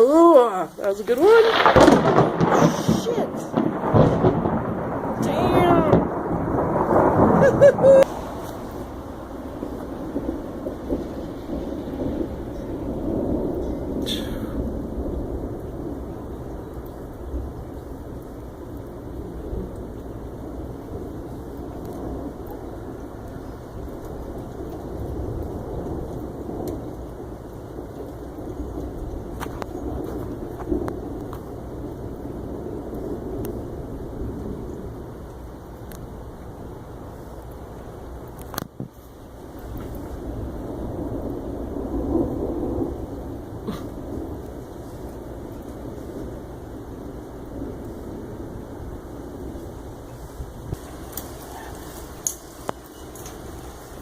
Oh, that was a good one. Shit. Damn.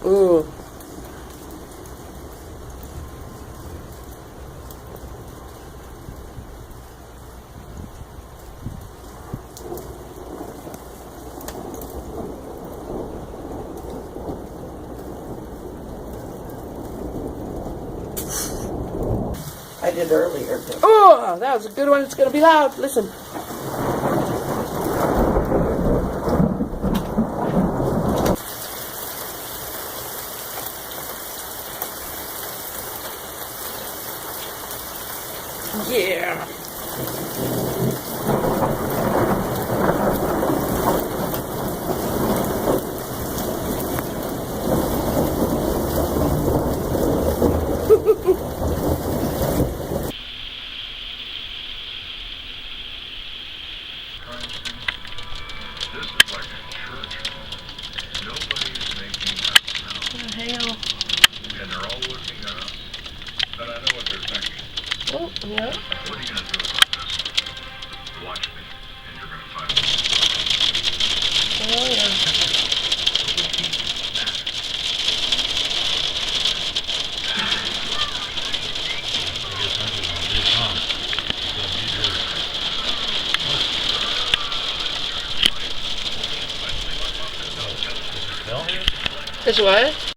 Ooh. I did earlier. Oh, that was a good one. It's gonna be loud. Listen. Yeah. This is like a church. Nobody's making that sound. What the hell? And they're all looking at us. But I know what they're thinking. Oh, yeah. What are you going to do about this? Watch me, and you're going to find out. Oh, yeah. Is what?